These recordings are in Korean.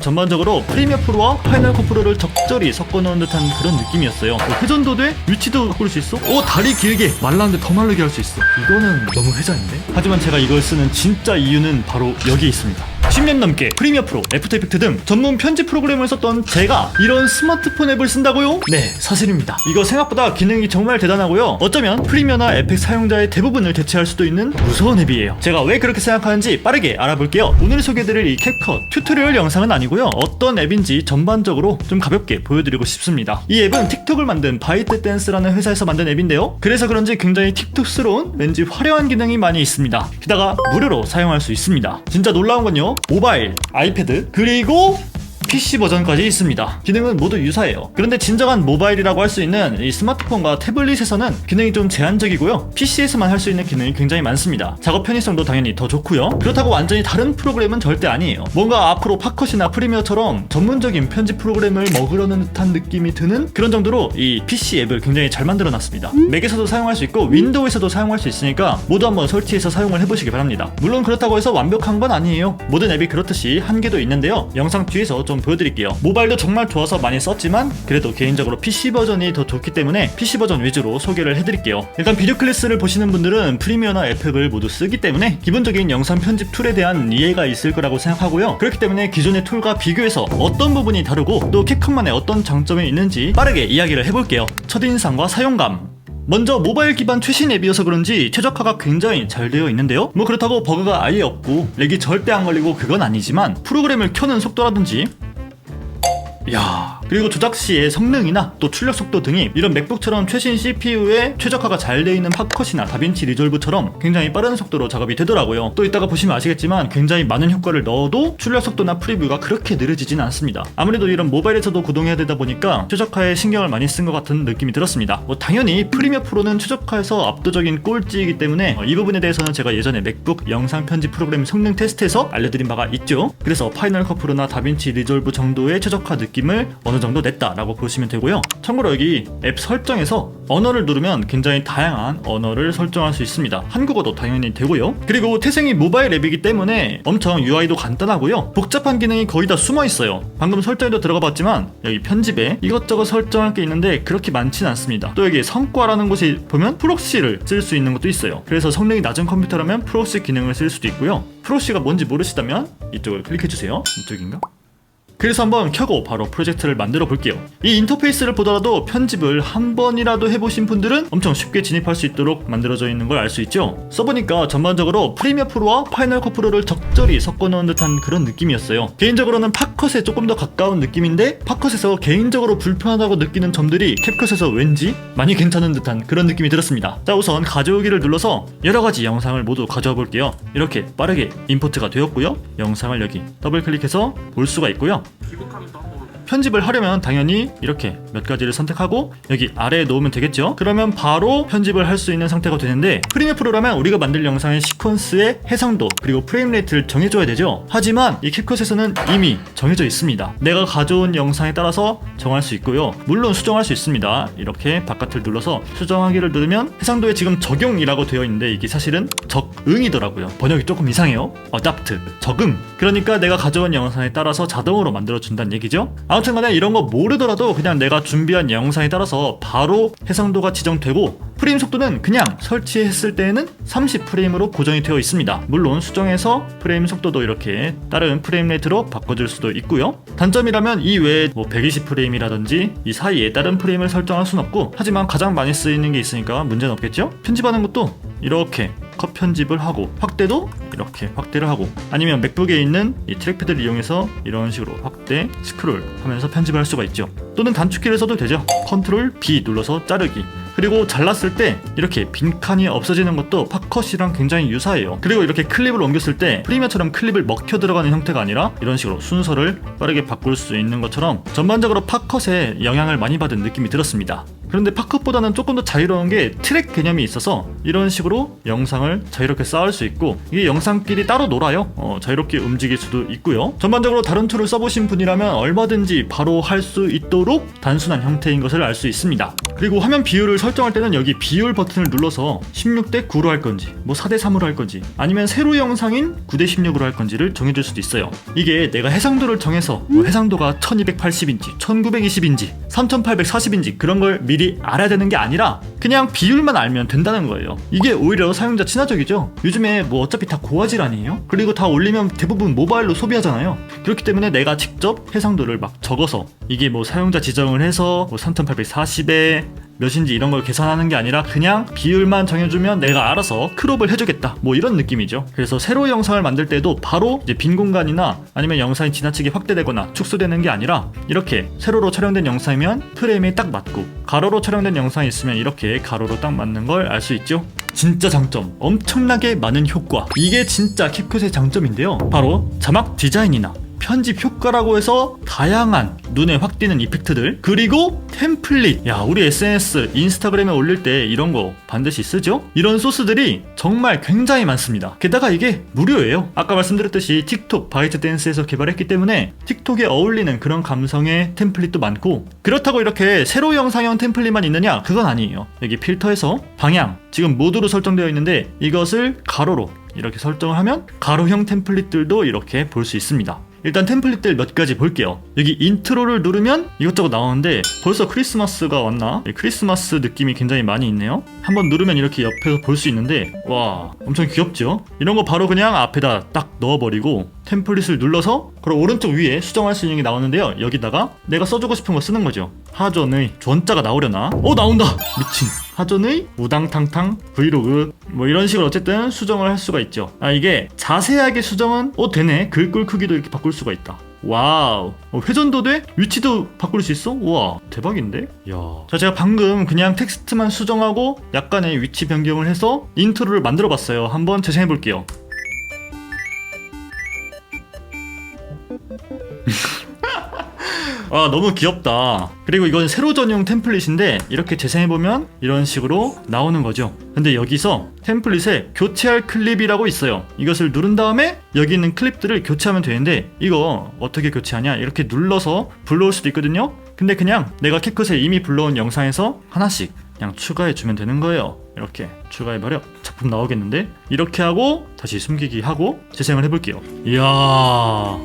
전반적으로 프리미어 프로와 파이널 컷 프로를 적절히 섞어놓은 듯한 그런 느낌이었어요. 회전도 돼? 위치도 바꿀 수 있어? 다리 길게 말랐는데 더 마르게 할 수 있어. 이거는 너무 회전인데? 하지만 제가 이걸 쓰는 진짜 이유는 바로 여기에 있습니다. 10년 넘게 프리미어 프로, 애프터 이펙트 등 전문 편집 프로그램을 썼던 제가 이런 스마트폰 앱을 쓴다고요? 네, 사실입니다. 이거 생각보다 기능이 정말 대단하고요. 어쩌면 프리미어나 에펙 사용자의 대부분을 대체할 수도 있는 무서운 앱이에요. 제가 왜 그렇게 생각하는지 빠르게 알아볼게요. 오늘 소개해드릴 이 캡컷 튜토리얼 영상은 아니고요. 어떤 앱인지 전반적으로 좀 가볍게 보여드리고 싶습니다. 이 앱은 틱톡을 만든 바이트댄스라는 회사에서 만든 앱인데요. 그래서 그런지 굉장히 틱톡스러운 왠지 화려한 기능이 많이 있습니다. 게다가 무료로 사용할 수 있습니다. 진짜 놀라운 건요, 모바일, 아이패드, 그리고 PC 버전까지 있습니다. 기능은 모두 유사해요. 그런데 진정한 모바일이라고 할 수 있는 이 스마트폰과 태블릿에서는 기능이 좀 제한적이고요. PC에서만 할 수 있는 기능이 굉장히 많습니다. 작업 편의성도 당연히 더 좋고요. 그렇다고 완전히 다른 프로그램은 절대 아니에요. 뭔가 앞으로 팝컷이나 프리미어처럼 전문적인 편집 프로그램을 먹으려는 듯한 느낌이 드는 그런 정도로 이 PC 앱을 굉장히 잘 만들어놨습니다. 맥에서도 사용할 수 있고 윈도우에서도 사용할 수 있으니까 모두 한번 설치해서 사용을 해보시기 바랍니다. 물론 그렇다고 해서 완벽한 건 아니에요. 모든 앱이 그렇듯이 한계도 있는데요. 영상 뒤에서 좀 보여드릴게요. 모바일도 정말 좋아서 많이 썼지만 그래도 개인적으로 PC 버전이 더 좋기 때문에 PC 버전 위주로 소개를 해드릴게요. 일단 비디오 클래스를 보시는 분들은 프리미어나 에펙을 모두 쓰기 때문에 기본적인 영상 편집 툴에 대한 이해가 있을 거라고 생각하고요. 그렇기 때문에 기존의 툴과 비교해서 어떤 부분이 다르고 또 캡컷만의 어떤 장점이 있는지 빠르게 이야기를 해볼게요. 첫인상과 사용감. 먼저 모바일 기반 최신 앱이어서 그런지 최적화가 굉장히 잘 되어 있는데요. 뭐 그렇다고 버그가 아예 없고 렉이 절대 안 걸리고 그건 아니지만 프로그램을 켜는 속도라든지 그리고 조작 시의 성능이나 또 출력 속도 등이 이런 맥북처럼 최신 CPU에 최적화가 잘 되어 있는 팝컷이나 다빈치 리졸브처럼 굉장히 빠른 속도로 작업이 되더라고요. 또 이따가 보시면 아시겠지만 굉장히 많은 효과를 넣어도 출력 속도나 프리뷰가 그렇게 느려지진 않습니다. 아무래도 이런 모바일에서도 구동해야 되다 보니까 최적화에 신경을 많이 쓴 것 같은 느낌이 들었습니다. 당연히 프리미어 프로는 최적화에서 압도적인 꼴찌이기 때문에 이 부분에 대해서는 제가 예전에 맥북 영상 편집 프로그램 성능 테스트에서 알려드린 바가 있죠. 그래서 파이널 컷 프로나 다빈치 리졸브 정도의 최적화 느낌을 어느 정도 냈다라고 보시면 되고요. 참고로 여기 앱 설정에서 언어를 누르면 굉장히 다양한 언어를 설정할 수 있습니다. 한국어도 당연히 되고요. 그리고 태생이 모바일 앱이기 때문에 엄청 UI도 간단하고요. 복잡한 기능이 거의 다 숨어 있어요. 방금 설정에도 들어가 봤지만 여기 편집에 이것저것 설정할 게 있는데 그렇게 많지는 않습니다. 또 여기 성과라는 곳이 보면 프록시를 쓸 수 있는 것도 있어요. 그래서 성능이 낮은 컴퓨터라면 프록시 기능을 쓸 수도 있고요. 프록시가 뭔지 모르시다면 이쪽을 클릭해주세요. 이쪽인가? 그래서 한번 켜고 바로 프로젝트를 만들어 볼게요. 이 인터페이스를 보더라도 편집을 한 번이라도 해보신 분들은 엄청 쉽게 진입할 수 있도록 만들어져 있는 걸 알 수 있죠. 써보니까 전반적으로 프리미어 프로와 파이널 컷 프로를 적절히 섞어놓은 듯한 그런 느낌이었어요. 개인적으로는 팝컷에 조금 더 가까운 느낌인데 팝컷에서 개인적으로 불편하다고 느끼는 점들이 캡컷에서 왠지 많이 괜찮은 듯한 그런 느낌이 들었습니다. 자, 우선 가져오기를 눌러서 여러가지 영상을 모두 가져와 볼게요. 이렇게 빠르게 임포트가 되었고요. 영상을 여기 더블 클릭해서 볼 수가 있고요. 편집을 하려면 당연히 이렇게 몇 가지를 선택하고 여기 아래에 놓으면 되겠죠. 그러면 바로 편집을 할 수 있는 상태가 되는데 프리미어 프로라면 우리가 만들 영상의 시퀀스의 해상도 그리고 프레임 레이트를 정해줘야 되죠. 하지만 이 캡컷에서는 이미 정해져 있습니다. 내가 가져온 영상에 따라서 정할 수 있고요. 물론 수정할 수 있습니다. 이렇게 바깥을 눌러서 수정하기를 누르면 해상도에 지금 적용이라고 되어 있는데 이게 사실은 적응이더라고요. 번역이 조금 이상해요. 어답트, 적응. 그러니까 내가 가져온 영상에 따라서 자동으로 만들어준다는 얘기죠. 아무튼 간에 이런 거 모르더라도 그냥 내가 준비한 영상에 따라서 바로 해상도가 지정되고 프레임 속도는 그냥 설치했을 때에는 30프레임으로 고정이 되어 있습니다. 물론 수정해서 프레임 속도도 이렇게 다른 프레임 레이트로 바꿔줄 수도 있고요. 단점이라면 이 외에 120프레임이라든지 이 사이에 다른 프레임을 설정할 순 없고 하지만 가장 많이 쓰이는 게 있으니까 문제는 없겠죠? 편집하는 것도 이렇게 컷 편집을 하고 확대도 이렇게 확대를 하고 아니면 맥북에 있는 이 트랙패드를 이용해서 이런 식으로 확대, 스크롤 하면서 편집을 할 수가 있죠. 또는 단축키를 써도 되죠. 컨트롤 B 눌러서 자르기. 그리고 잘랐을 때 이렇게 빈칸이 없어지는 것도 팝컷이랑 굉장히 유사해요. 그리고 이렇게 클립을 옮겼을 때 프리미어처럼 클립을 먹혀 들어가는 형태가 아니라 이런 식으로 순서를 빠르게 바꿀 수 있는 것처럼 전반적으로 팝컷에 영향을 많이 받은 느낌이 들었습니다. 그런데 팝컷보다는 조금 더 자유로운 게 트랙 개념이 있어서 이런 식으로 영상을 자유롭게 쌓을 수 있고, 이게 영상끼리 따로 놀아요. 자유롭게 움직일 수도 있고요. 전반적으로 다른 툴을 써보신 분이라면 얼마든지 바로 할 수 있도록 단순한 형태인 것을 알 수 있습니다. 그리고 화면 비율을 설정할 때는 여기 비율 버튼을 눌러서 16대 9로 할 건지, 뭐 4대 3으로 할 건지, 아니면 세로 영상인 9대 16으로 할 건지를 정해줄 수도 있어요. 이게 내가 해상도를 정해서 뭐 해상도가 1280인지 1920인지 3840인지 그런 걸 미리 알아야 되는 게 아니라 그냥 비율만 알면 된다는 거예요. 이게 오히려 사용자 친화적이죠. 요즘에 뭐 어차피 다 고화질 아니에요? 그리고 다 올리면 대부분 모바일로 소비하잖아요. 그렇기 때문에 내가 직접 해상도를 막 적어서 이게 뭐 사용자 지정을 해서 뭐 3840에 몇인지 이런 걸 계산하는 게 아니라 그냥 비율만 정해주면 내가 알아서 크롭을 해주겠다, 뭐 이런 느낌이죠. 그래서 세로 영상을 만들 때도 바로 이제 빈 공간이나 아니면 영상이 지나치게 확대되거나 축소되는 게 아니라 이렇게 세로로 촬영된 영상이면 프레임에 딱 맞고, 가로로 촬영된 영상이 있으면 이렇게 가로로 딱 맞는 걸 알 수 있죠. 진짜 장점, 엄청나게 많은 효과, 이게 진짜 캡컷의 장점인데요. 바로 자막 디자인이나 편집 효과라고 해서 다양한 눈에 확 띄는 이펙트들, 그리고 템플릿. 야, 우리 SNS, 인스타그램에 올릴 때 이런 거 반드시 쓰죠? 이런 소스들이 정말 굉장히 많습니다. 게다가 이게 무료예요. 아까 말씀드렸듯이 틱톡, 바이트댄스에서 개발했기 때문에 틱톡에 어울리는 그런 감성의 템플릿도 많고, 그렇다고 이렇게 세로 영상형 템플릿만 있느냐? 그건 아니에요. 여기 필터에서 방향, 지금 모드로 설정되어 있는데 이것을 가로로 이렇게 설정을 하면 가로형 템플릿들도 이렇게 볼 수 있습니다. 일단 템플릿들 몇 가지 볼게요. 여기 인트로를 누르면 이것저것 나오는데 벌써 크리스마스가 왔나? 크리스마스 느낌이 굉장히 많이 있네요. 한번 누르면 이렇게 옆에서 볼 수 있는데, 와, 엄청 귀엽죠? 이런 거 바로 그냥 앞에다 딱 넣어버리고 템플릿을 눌러서 그럼 오른쪽 위에 수정할 수 있는 게 나오는데요. 여기다가 내가 써주고 싶은 거 쓰는 거죠. 하전의 전자가 나오려나? 나온다! 미친. 하전의 우당탕탕 브이로그, 뭐 이런 식으로 어쨌든 수정을 할 수가 있죠. 이게 자세하게 수정은 되네. 글꼴 크기도 이렇게 바꿀 수가 있다. 와우. 회전도 돼? 위치도 바꿀 수 있어? 우와, 대박인데? 야. 자, 제가 방금 그냥 텍스트만 수정하고 약간의 위치 변경을 해서 인트로를 만들어 봤어요. 한번 재생해 볼게요. 너무 귀엽다. 그리고 이건 세로 전용 템플릿인데 이렇게 재생해보면 이런 식으로 나오는 거죠. 근데 여기서 템플릿에 교체할 클립이라고 있어요. 이것을 누른 다음에 여기 있는 클립들을 교체하면 되는데, 이거 어떻게 교체하냐? 이렇게 눌러서 불러올 수도 있거든요. 근데 그냥 내가 캡컷에 이미 불러온 영상에서 하나씩 그냥 추가해주면 되는 거예요. 이렇게 추가해버려. 작품 나오겠는데? 이렇게 하고 다시 숨기기 하고 재생을 해볼게요. 이야,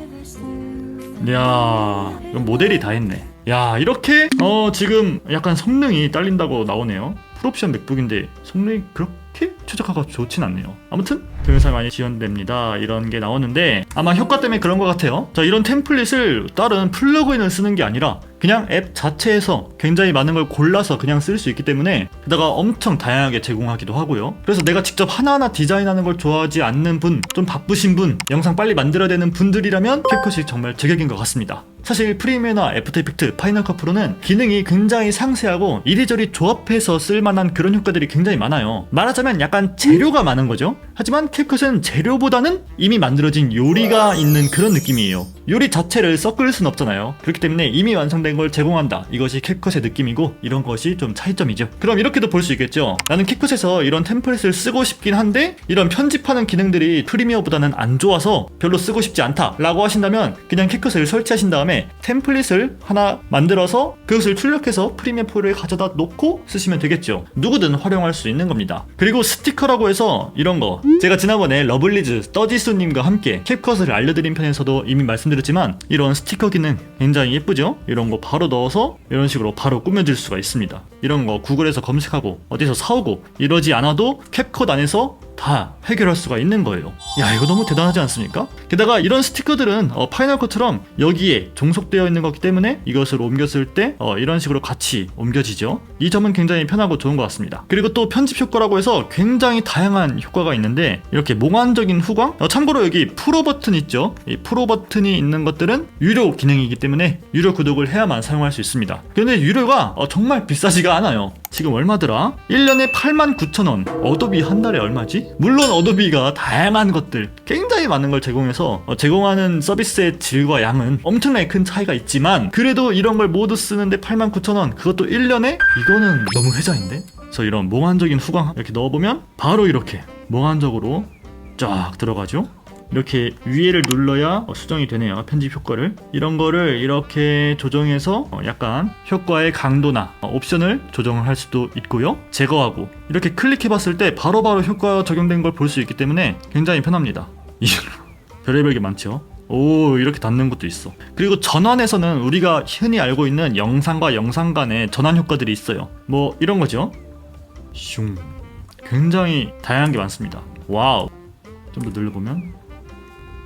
이건 모델이 다 했네. 야, 이렇게 지금 약간 성능이 딸린다고 나오네요. 풀옵션 맥북인데 성능이 그렇게 최적화가 좋진 않네요. 아무튼 동영상 많이 지원됩니다, 이런 게 나오는데 아마 효과 때문에 그런 것 같아요. 자, 이런 템플릿을 다른 플러그인을 쓰는 게 아니라 그냥 앱 자체에서 굉장히 많은 걸 골라서 그냥 쓸 수 있기 때문에, 게다가 엄청 다양하게 제공하기도 하고요. 그래서 내가 직접 하나하나 디자인하는 걸 좋아하지 않는 분, 좀 바쁘신 분, 영상 빨리 만들어야 되는 분들이라면 캡컷이 정말 제격인 것 같습니다. 사실 프리미어나 애프터 이펙트, 파이널 컷 프로는 기능이 굉장히 상세하고 이리저리 조합해서 쓸만한 그런 효과들이 굉장히 많아요. 말하자면 약간 재료가 많은 거죠. 하지만 캡컷은 재료보다는 이미 만들어진 요리가 있는 그런 느낌이에요. 요리 자체를 섞을 순 없잖아요. 그렇기 때문에 이미 완성된 걸 제공한다. 이것이 캡컷의 느낌이고, 이런 것이 좀 차이점이죠. 그럼 이렇게도 볼 수 있겠죠. 나는 캡컷에서 이런 템플릿을 쓰고 싶긴 한데 이런 편집하는 기능들이 프리미어보다는 안 좋아서 별로 쓰고 싶지 않다 라고 하신다면, 그냥 캡컷을 설치하신 다음에 템플릿을 하나 만들어서 그것을 출력해서 프리미어 프로에 가져다 놓고 쓰시면 되겠죠. 누구든 활용할 수 있는 겁니다. 그리고 스티커라고 해서 이런 거, 제가 지난번에 러블리즈 떠지수님과 함께 캡컷을 알려드린 편에서도 이미 말씀드렸지만, 이런 스티커 기능 굉장히 예쁘죠? 이런 거 바로 넣어서 이런 식으로 바로 꾸며줄 수가 있습니다. 이런 거 구글에서 검색하고 어디서 사오고 이러지 않아도 캡컷 안에서 다 해결할 수가 있는 거예요. 야, 이거 너무 대단하지 않습니까? 게다가 이런 스티커들은 파이널 컷처럼 여기에 종속되어 있는 거기 때문에 이것을 옮겼을 때 이런 식으로 같이 옮겨지죠. 이 점은 굉장히 편하고 좋은 것 같습니다. 그리고 또 편집 효과라고 해서 굉장히 다양한 효과가 있는데, 이렇게 몽환적인 후광, 참고로 여기 프로 버튼 있죠. 이 프로 버튼이 있는 것들은 유료 기능이기 때문에 유료 구독을 해야만 사용할 수 있습니다. 근데 유료가 정말 비싸지가 않아요. 지금 얼마더라? 1년에 89,000원. 어도비 한 달에 얼마지? 물론 어도비가 다양한 것들 굉장히 많은 걸 제공해서 제공하는 서비스의 질과 양은 엄청나게 큰 차이가 있지만 그래도 이런 걸 모두 쓰는데 89,000원, 그것도 1년에? 이거는 너무 회자인데? 그래서 이런 몽환적인 후광 이렇게 넣어보면 바로 이렇게 몽환적으로 쫙 들어가죠. 이렇게 위에를 눌러야 수정이 되네요. 편집 효과를. 이런 거를 이렇게 조정해서 약간 효과의 강도나 옵션을 조정을 할 수도 있고요. 제거하고 이렇게 클릭해봤을 때 바로바로 효과 적용된 걸 볼 수 있기 때문에 굉장히 편합니다. 별의별 게 많죠. 오, 이렇게 닫는 것도 있어. 그리고 전환에서는 우리가 흔히 알고 있는 영상과 영상 간의 전환 효과들이 있어요. 뭐 이런 거죠. 슝. 굉장히 다양한 게 많습니다. 와우. 좀 더 눌러보면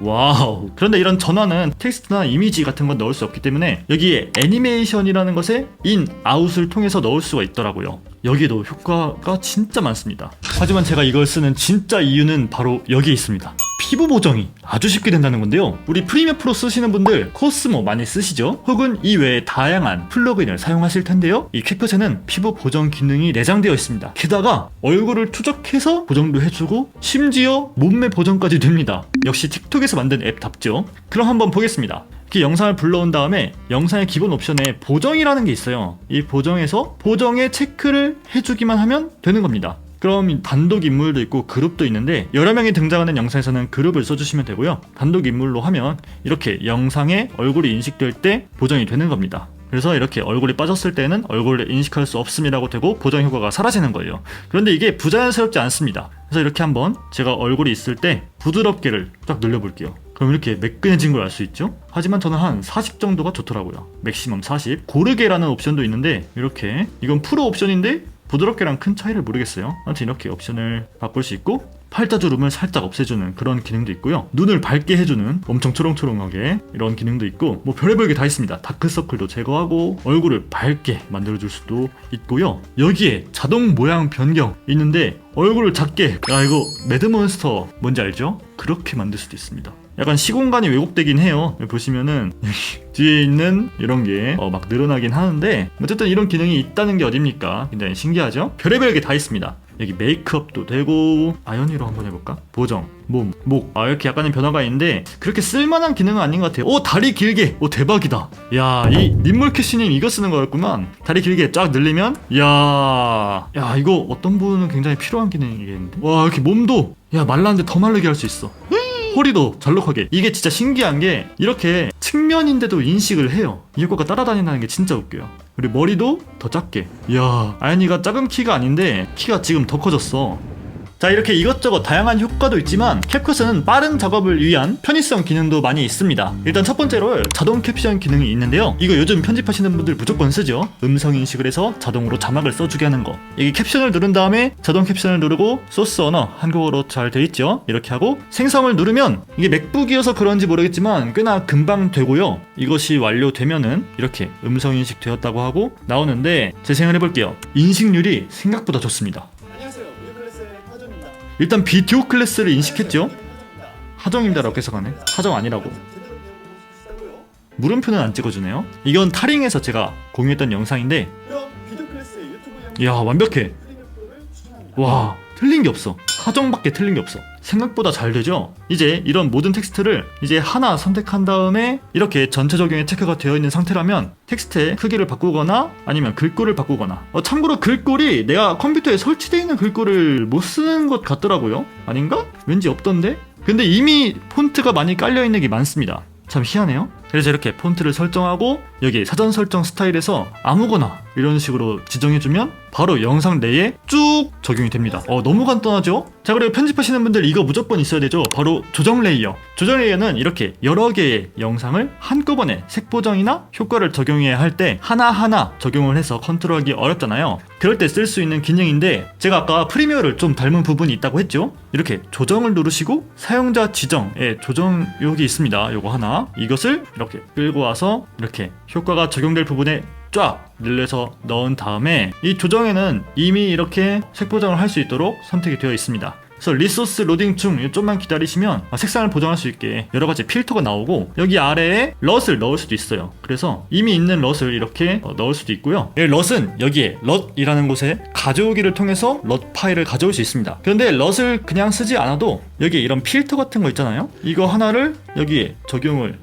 와우. 그런데 이런 전환은 텍스트나 이미지 같은 건 넣을 수 없기 때문에 여기에 애니메이션이라는 것에 인, 아웃을 통해서 넣을 수가 있더라고요. 여기도 효과가 진짜 많습니다. 하지만 제가 이걸 쓰는 진짜 이유는 바로 여기에 있습니다. 피부 보정이 아주 쉽게 된다는 건데요. 우리 프리미어 프로 쓰시는 분들 코스모 많이 쓰시죠? 혹은 이 외에 다양한 플러그인을 사용하실 텐데요. 이 캡컷에는 피부 보정 기능이 내장되어 있습니다. 게다가 얼굴을 추적해서 보정도 해주고 심지어 몸매 보정까지 됩니다. 역시 틱톡에서 만든 앱답죠. 그럼 한번 보겠습니다. 이렇게 영상을 불러온 다음에 영상의 기본 옵션에 보정이라는 게 있어요. 이 보정에서 보정에 체크를 해주기만 하면 되는 겁니다. 그럼 단독 인물도 있고 그룹도 있는데 여러 명이 등장하는 영상에서는 그룹을 써주시면 되고요. 단독 인물로 하면 이렇게 영상에 얼굴이 인식될 때 보정이 되는 겁니다. 그래서 이렇게 얼굴이 빠졌을 때는 얼굴을 인식할 수 없음이라고 되고 보정 효과가 사라지는 거예요. 그런데 이게 부자연스럽지 않습니다. 그래서 이렇게 한번 제가 얼굴이 있을 때 부드럽게를 딱 눌러볼게요. 그럼 이렇게 매끈해진 걸 알 수 있죠? 하지만 저는 한 40 정도가 좋더라고요. 맥시멈 40. 고르게라는 옵션도 있는데 이렇게 이건 프로 옵션인데 부드럽게랑 큰 차이를 모르겠어요. 아무튼 이렇게 옵션을 바꿀 수 있고 팔자주름을 살짝 없애주는 그런 기능도 있고요. 눈을 밝게 해주는 엄청 초롱초롱하게 이런 기능도 있고 뭐 별의별 게 다 있습니다. 다크서클도 제거하고 얼굴을 밝게 만들어줄 수도 있고요. 여기에 자동 모양 변경 있는데 얼굴을 작게, 야 이거 매드몬스터 뭔지 알죠? 그렇게 만들 수도 있습니다. 약간 시공간이 왜곡되긴 해요. 보시면은 뒤에 있는 이런 게 막 늘어나긴 하는데 어쨌든 이런 기능이 있다는 게 어딥니까? 굉장히 신기하죠? 별의별 게 다 있습니다. 여기 메이크업도 되고 아이언이로 한번 해볼까? 보정, 몸, 목 이렇게 약간의 변화가 있는데 그렇게 쓸만한 기능은 아닌 것 같아요. 오, 다리 길게! 오, 대박이다. 야, 이 님몰캐시님 이거 쓰는 거였구만. 다리 길게 쫙 늘리면 야 이거 어떤 분은 굉장히 필요한 기능이겠는데? 와, 이렇게 몸도 말랐는데 더 마르게 할 수 있어. 허리도 잘록하게. 이게 진짜 신기한 게 이렇게 측면인데도 인식을 해요. 이 효과가 따라다닌다는 게 진짜 웃겨요. 그리고 머리도 더 작게. 이야, 아연이가 작은 키가 아닌데 키가 지금 더 커졌어. 자, 이렇게 이것저것 다양한 효과도 있지만 캡컷은 빠른 작업을 위한 편의성 기능도 많이 있습니다. 일단 첫 번째로 자동 캡션 기능이 있는데요. 이거 요즘 편집하시는 분들 무조건 쓰죠. 음성 인식을 해서 자동으로 자막을 써주게 하는 거. 여기 캡션을 누른 다음에 자동 캡션을 누르고 소스 언어 한국어로 잘 돼 있죠. 이렇게 하고 생성을 누르면 이게 맥북이어서 그런지 모르겠지만 꽤나 금방 되고요. 이것이 완료되면은 이렇게 음성 인식 되었다고 하고 나오는데 재생을 해볼게요. 인식률이 생각보다 좋습니다. 일단 비디오 클래스를 인식했죠? 하정입니다라고 해석하네. 하정 아니라고. 물음표는 안 찍어주네요. 이건 타링에서 제가 공유했던 영상인데 이야, 완벽해. 와, 틀린 게 없어. 하정밖에 틀린 게 없어. 생각보다 잘 되죠? 이제 이런 모든 텍스트를 이제 하나 선택한 다음에 이렇게 전체 적용에 체크가 되어 있는 상태라면 텍스트의 크기를 바꾸거나 아니면 글꼴을 바꾸거나 참고로 글꼴이 내가 컴퓨터에 설치되어 있는 글꼴을 못 쓰는 것 같더라고요. 아닌가? 왠지 없던데? 근데 이미 폰트가 많이 깔려있는 게 많습니다. 참 희한해요. 그래서 이렇게 폰트를 설정하고 여기 사전 설정 스타일에서 아무거나 이런 식으로 지정해주면 바로 영상 내에 쭉 적용이 됩니다. 너무 간단하죠? 자, 그리고 편집하시는 분들 이거 무조건 있어야 되죠. 바로 조정 레이어. 조정 레이어는 이렇게 여러 개의 영상을 한꺼번에 색 보정이나 효과를 적용해야 할 때 하나하나 적용을 해서 컨트롤하기 어렵잖아요. 그럴 때 쓸 수 있는 기능인데 제가 아까 프리미어를 좀 닮은 부분이 있다고 했죠. 이렇게 조정을 누르시고 사용자 지정에 조정역이 있습니다. 요거 하나, 이것을 이렇게 끌고 와서 이렇게 효과가 적용될 부분에 쫙 늘려서 넣은 다음에 이 조정에는 이미 이렇게 색 보정을 할 수 있도록 선택이 되어 있습니다. 그래서 리소스 로딩 중 좀만 기다리시면 색상을 보정할 수 있게 여러가지 필터가 나오고, 여기 아래에 럿을 넣을 수도 있어요. 그래서 이미 있는 럿을 이렇게 넣을 수도 있고요. 이 럿은 여기에 럿이라는 곳에 가져오기를 통해서 럿 파일을 가져올 수 있습니다. 그런데 럿을 그냥 쓰지 않아도 여기 이런 필터 같은 거 있잖아요. 이거 하나를 여기에 적용을,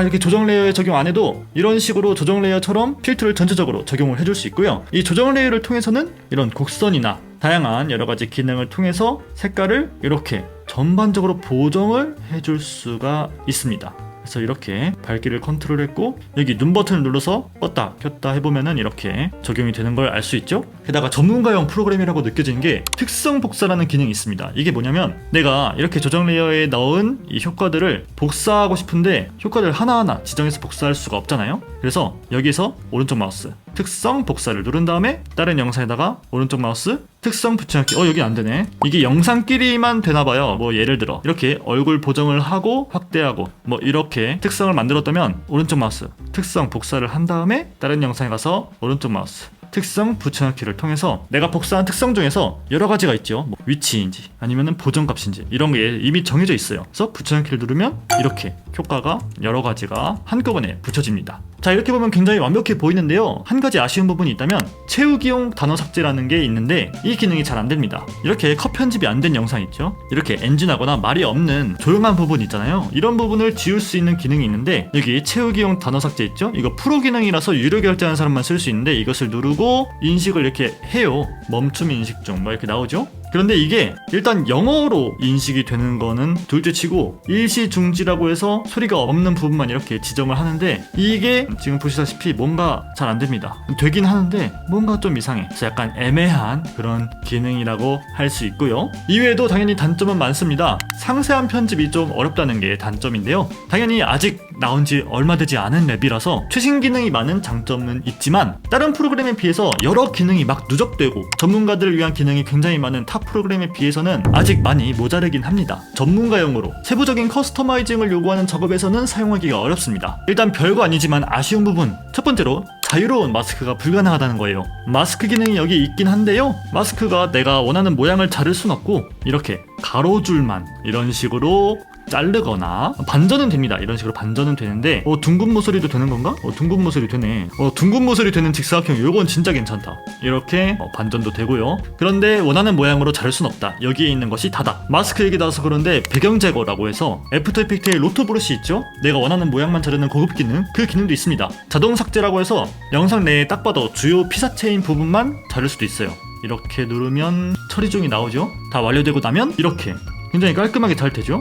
이렇게 조정 레이어에 적용 안 해도 이런 식으로 조정 레이어처럼 필터를 전체적으로 적용을 해줄 수 있고요. 이 조정 레이어를 통해서는 이런 곡선이나 다양한 여러가지 기능을 통해서 색깔을 이렇게 전반적으로 보정을 해줄 수가 있습니다. 그래서 이렇게 밝기를 컨트롤했고, 여기 눈 버튼을 눌러서 껐다 켰다 해보면은 이렇게 적용이 되는 걸 알 수 있죠. 게다가 전문가용 프로그램이라고 느껴지는 게 특성 복사라는 기능이 있습니다. 이게 뭐냐면, 내가 이렇게 조정 레이어에 넣은 이 효과들을 복사하고 싶은데 효과들 하나하나 지정해서 복사할 수가 없잖아요. 그래서 여기서 오른쪽 마우스 특성 복사를 누른 다음에 다른 영상에다가 오른쪽 마우스 특성 붙여넣기. 여기 안 되네. 이게 영상끼리만 되나봐요. 뭐 예를 들어 이렇게 얼굴 보정을 하고 확대하고 뭐 이렇게 특성을 만들었다면 오른쪽 마우스 특성 복사를 한 다음에 다른 영상에 가서 오른쪽 마우스 특성 붙여넣기를 통해서 내가 복사한 특성 중에서 여러 가지가 있죠. 뭐 위치인지 아니면은 보정값인지 이런 게 이미 정해져 있어요. 그래서 붙여넣기를 누르면 이렇게 효과가 여러 가지가 한꺼번에 붙여집니다. 자, 이렇게 보면 굉장히 완벽해 보이는데요. 한 가지 아쉬운 부분이 있다면 채우기용 단어 삭제라는 게 있는데 이 기능이 잘 안 됩니다. 이렇게 컷 편집이 안 된 영상 있죠? 이렇게 NG나거나 말이 없는 조용한 부분 있잖아요. 이런 부분을 지울 수 있는 기능이 있는데 여기 채우기용 단어 삭제 있죠? 이거 프로 기능이라서 유료 결제하는 사람만 쓸 수 있는데 이것을 누르고 인식을 이렇게 해요. 멈춤 인식 중 뭐 이렇게 나오죠? 그런데 이게 일단 영어로 인식이 되는 거는 둘째치고 일시 중지라고 해서 소리가 없는 부분만 이렇게 지정을 하는데 이게 지금 보시다시피 뭔가 잘 안 됩니다. 되긴 하는데 뭔가 좀 이상해. 그래서 약간 애매한 그런 기능이라고 할 수 있고요. 이외에도 당연히 단점은 많습니다. 상세한 편집이 좀 어렵다는 게 단점인데요. 당연히 아직 나온 지 얼마 되지 않은 랩이라서 최신 기능이 많은 장점은 있지만 다른 프로그램에 비해서 여러 기능이 막 누적되고 전문가들을 위한 기능이 굉장히 많은 타 프로그램에 비해서는 아직 많이 모자르긴 합니다. 전문가용으로 세부적인 커스터마이징을 요구하는 작업에서는 사용하기가 어렵습니다. 일단 별거 아니지만 아쉬운 부분, 첫 번째로 자유로운 마스크가 불가능하다는 거예요. 마스크 기능이 여기 있긴 한데요, 마스크가 내가 원하는 모양을 자를 순 없고 이렇게 가로줄만 이런 식으로 자르거나 반전은 됩니다. 이런 식으로 반전은 되는데 둥근 모서리도 되는 건가? 둥근 모서리 되네. 둥근 모서리 되는 직사각형 요건 진짜 괜찮다. 이렇게 반전도 되고요. 그런데 원하는 모양으로 자를 순 없다. 여기에 있는 것이 다다. 마스크 얘기 나와서 그런데 배경 제거라고 해서 애프터 이펙트의 로토 브러쉬 있죠? 내가 원하는 모양만 자르는 고급 기능, 그 기능도 있습니다. 자동 삭제라고 해서 영상 내에 딱 봐도 주요 피사체인 부분만 자를 수도 있어요. 이렇게 누르면 처리 중이 나오죠? 다 완료되고 나면 이렇게 굉장히 깔끔하게 잘 되죠?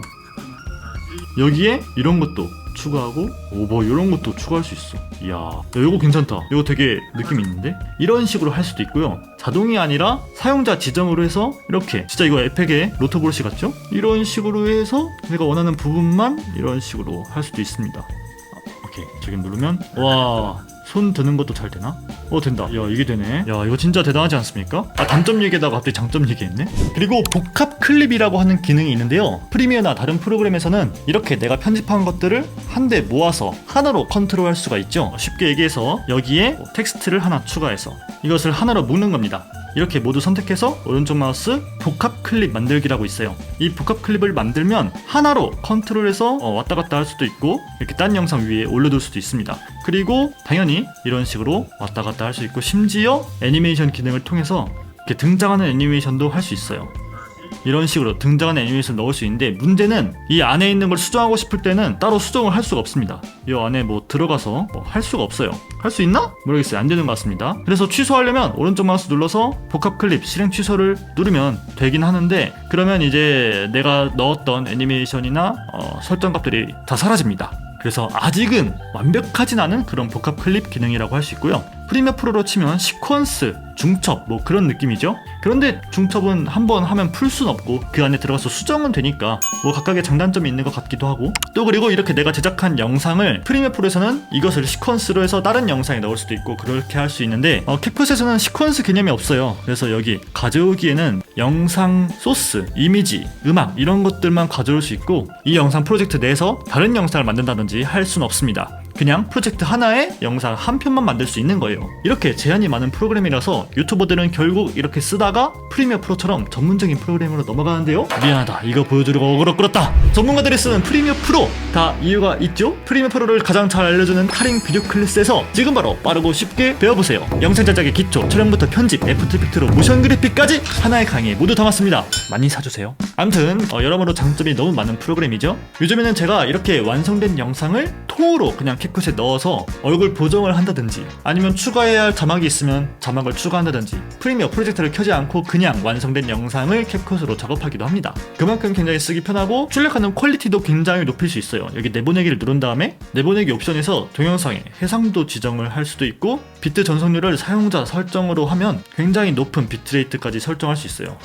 여기에 이런 것도 추가하고 뭐 이런 것도 추가할 수 있어. 이야, 이거 괜찮다. 이거 되게 느낌 있는데? 이런 식으로 할 수도 있고요. 자동이 아니라 사용자 지정으로 해서 이렇게, 진짜 이거 에펙의 로토 브러쉬 같죠? 이런 식으로 해서 내가 원하는 부분만 이런 식으로 할 수도 있습니다. 오케이, 저기 누르면 와, 손 드는 것도 잘 되나? 된다. 야, 이게 되네. 야, 이거 진짜 대단하지 않습니까? 단점 얘기에다가 갑자기 장점 얘기했네. 그리고 복합 클립이라고 하는 기능이 있는데요, 프리미어나 다른 프로그램에서는 이렇게 내가 편집한 것들을 한데 모아서 하나로 컨트롤할 수가 있죠. 쉽게 얘기해서 여기에 텍스트를 하나 추가해서 이것을 하나로 묶는 겁니다. 이렇게 모두 선택해서 오른쪽 마우스 복합 클립 만들기라고 있어요. 이 복합 클립을 만들면 하나로 컨트롤해서 왔다 갔다 할 수도 있고 이렇게 딴 영상 위에 올려둘 수도 있습니다. 그리고 당연히 이런 식으로 왔다 갔다 할 수 있고, 심지어 애니메이션 기능을 통해서 이렇게 등장하는 애니메이션도 할 수 있어요. 이런 식으로 등장하는 애니메이션을 넣을 수 있는데, 문제는 이 안에 있는 걸 수정하고 싶을 때는 따로 수정을 할 수가 없습니다. 이 안에 뭐 들어가서 할 수가 없어요. 할 수 있나? 모르겠어요. 안 되는 것 같습니다. 그래서 취소하려면 오른쪽 마우스 눌러서 복합 클립 실행 취소를 누르면 되긴 하는데, 그러면 이제 내가 넣었던 애니메이션이나 설정 값들이 다 사라집니다. 그래서 아직은 완벽하진 않은 그런 복합 클립 기능이라고 할 수 있고요. 프리미어 프로로 치면 시퀀스, 중첩 뭐 그런 느낌이죠. 그런데 중첩은 한번 하면 풀 순 없고 그 안에 들어가서 수정은 되니까 뭐 각각의 장단점이 있는 것 같기도 하고, 또 그리고 이렇게 내가 제작한 영상을 프리미어 프로에서는 이것을 시퀀스로 해서 다른 영상에 넣을 수도 있고 그렇게 할 수 있는데 캡컷에서는 시퀀스 개념이 없어요. 그래서 여기 가져오기에는 영상 소스, 이미지, 음악 이런 것들만 가져올 수 있고 이 영상 프로젝트 내에서 다른 영상을 만든다든지 할 수는 없습니다. 그냥 프로젝트 하나에 영상 한 편만 만들 수 있는 거예요. 이렇게 제한이 많은 프로그램이라서 유튜버들은 결국 이렇게 쓰다가 프리미어 프로처럼 전문적인 프로그램으로 넘어가는데요. 미안하다, 이거 보여주려고 어그로 끌었다. 전문가들이 쓰는 프리미어 프로, 다 이유가 있죠? 프리미어 프로를 가장 잘 알려주는 카링 비디오 클래스에서 지금 바로 빠르고 쉽게 배워보세요. 영상 제작의 기초, 촬영부터 편집, 애프터 이펙트로 모션 그래픽까지 하나의 강의에 모두 담았습니다. 많이 사주세요. 암튼 여러모로 장점이 너무 많은 프로그램이죠. 요즘에는 제가 이렇게 완성된 영상을 통으로 그냥 캡컷에 넣어서 얼굴 보정을 한다든지, 아니면 추가해야 할 자막이 있으면 자막을 추가한다든지, 프리미어 프로젝터를 켜지 않고 그냥 완성된 영상을 캡컷으로 작업하기도 합니다. 그만큼 굉장히 쓰기 편하고 출력하는 퀄리티도 굉장히 높일 수 있어요. 여기 내보내기를 누른 다음에 내보내기 옵션에서 동영상에 해상도 지정을 할 수도 있고, 비트 전송률을 사용자 설정으로 하면 굉장히 높은 비트레이트까지 설정할 수 있어요.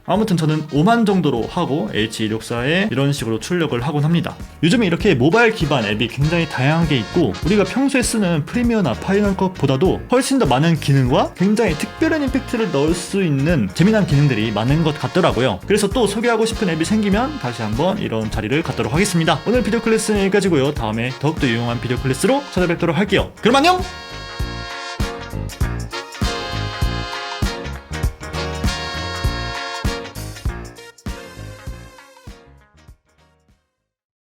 아무튼 저는 5만 정도로 하고 H264에 이런 식으로 출력을 하곤 합니다. 요즘에 이렇게 모바일 기반 앱이 굉장히 다양하게 있고, 우리가 평소에 쓰는 프리미어나 파이널 컷보다도 훨씬 더 많은 기능과 굉장히 특별한 임팩트를 넣을 수 있는 재미난 기능들이 많은 것 같더라고요. 그래서 또 소개하고 싶은 앱이 생기면 다시 한번 이런 자리를 갖도록 하겠습니다. 오늘 비디오 클래스는 여기까지고요. 다음에 더욱더 유용한 비디오 클래스로 찾아뵙도록 할게요. 그럼 안녕!